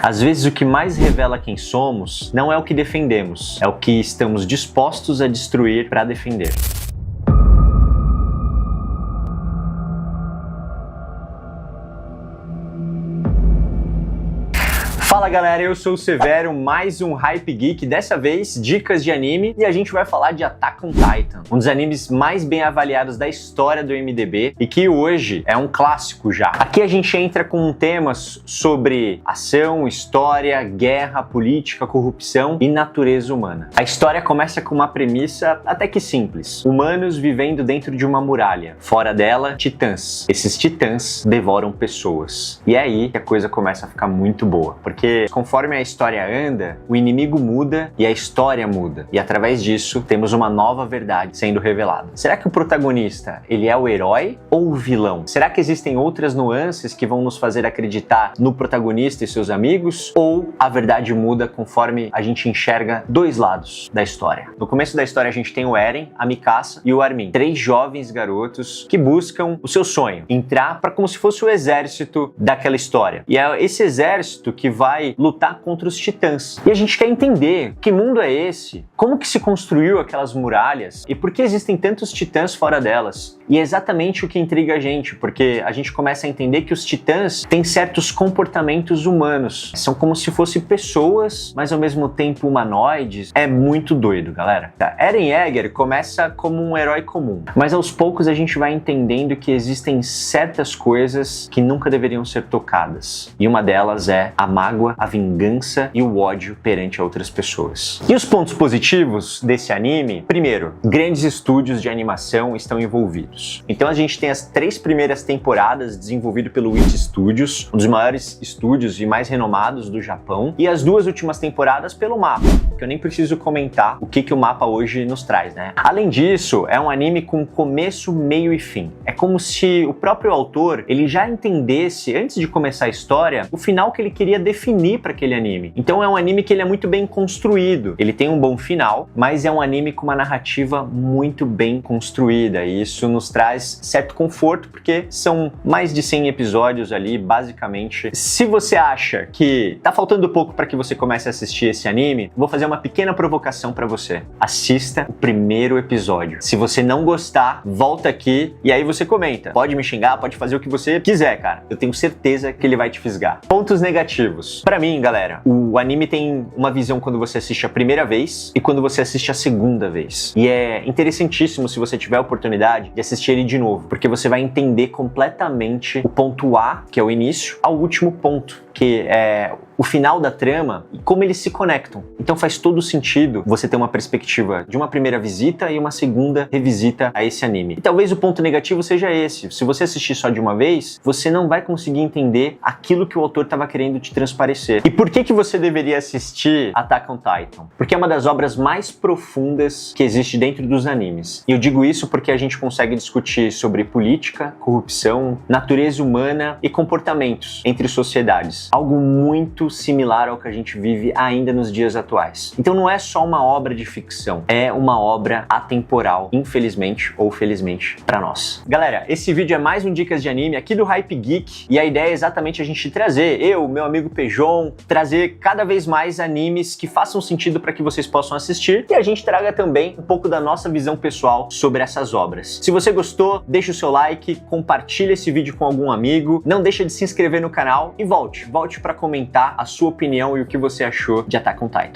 Às vezes o que mais revela quem somos não é o que defendemos, é o que estamos dispostos a destruir para defender. Fala galera, eu sou o Severo, mais um Hype Geek, dessa vez dicas de anime, e a gente vai falar de Attack on Titan, um dos animes mais bem avaliados da história do MDB e que hoje é um clássico já. Aqui a gente entra com temas sobre ação, história, guerra, política, corrupção e natureza humana. A história começa com uma premissa até que simples: humanos vivendo dentro de uma muralha, fora dela, titãs. Esses titãs devoram pessoas. E é aí que a coisa começa a ficar muito boa, porque conforme a história anda, o inimigo muda e a história muda. E através disso, temos uma nova verdade sendo revelada. Será que o protagonista, ele é o herói ou o vilão? Será que existem outras nuances que vão nos fazer acreditar no protagonista e seus amigos? Ou a verdade muda conforme a gente enxerga dois lados da história? No começo da história a gente tem o Eren, a Mikasa e o Armin. Três jovens garotos que buscam o seu sonho, entrar para como se fosse o exército daquela história. E é esse exército que vai lutar contra os titãs. E a gente quer entender que mundo é esse, como que se construiu aquelas muralhas e por que existem tantos titãs fora delas. E é exatamente o que intriga a gente, porque a gente começa a entender que os titãs têm certos comportamentos humanos. São como se fossem pessoas, mas ao mesmo tempo humanoides. É muito doido, galera. Eren Yeager começa como um herói comum, mas aos poucos a gente vai entendendo que existem certas coisas que nunca deveriam ser tocadas. E uma delas é a mágoa, a vingança e o ódio perante outras pessoas. E os pontos positivos desse anime? Primeiro, grandes estúdios de animação estão envolvidos. Então a gente tem as 3 primeiras temporadas desenvolvidas pelo Wit Studios, um dos maiores estúdios e mais renomados do Japão, e as 2 últimas temporadas pelo MAPPA, que eu nem preciso comentar o que o MAPPA hoje nos traz, né? Além disso, é um anime com começo, meio e fim. É como se o próprio autor, ele já entendesse, antes de começar a história, o final que ele queria definir para aquele anime. Então é um anime que ele é muito bem construído. Ele tem um bom final, mas é um anime com uma narrativa muito bem construída, e isso nos traz certo conforto, porque são mais de 100 episódios ali, basicamente. Se você acha que tá faltando pouco para que você comece a assistir esse anime, vou fazer uma pequena provocação para você. Assista o primeiro episódio. Se você não gostar, volta aqui e aí você comenta. Pode me xingar, pode fazer o que você quiser, cara. Eu tenho certeza que ele vai te fisgar. Pontos negativos. Pra mim, galera, o anime tem uma visão quando você assiste a primeira vez e quando você assiste a segunda vez. E é interessantíssimo se você tiver a oportunidade de assistir ele de novo, porque você vai entender completamente o ponto A, que é o início, ao último ponto, que é o final da trama e como eles se conectam. Então faz todo sentido você ter uma perspectiva de uma primeira visita e uma segunda revisita a esse anime. E talvez o ponto negativo seja esse: se você assistir só de uma vez, você não vai conseguir entender aquilo que o autor estava querendo te transparecer. E por que você deveria assistir Attack on Titan? Porque é uma das obras mais profundas que existe dentro dos animes. E eu digo isso porque a gente consegue discutir sobre política, corrupção, natureza humana e comportamentos entre sociedades. Algo muito similar ao que a gente vive ainda nos dias atuais. Então não é só uma obra de ficção, é uma obra atemporal, infelizmente ou felizmente para nós. Galera, esse vídeo é mais um Dicas de Anime aqui do Hype Geek, e a ideia é exatamente a gente trazer, meu amigo Pejon, trazer cada vez mais animes que façam sentido para que vocês possam assistir, e a gente traga também um pouco da nossa visão pessoal sobre essas obras. Se você gostou, deixa o seu like, compartilha esse vídeo com algum amigo, não deixa de se inscrever no canal e volte para comentar a sua opinião e o que você achou de Attack on Titan.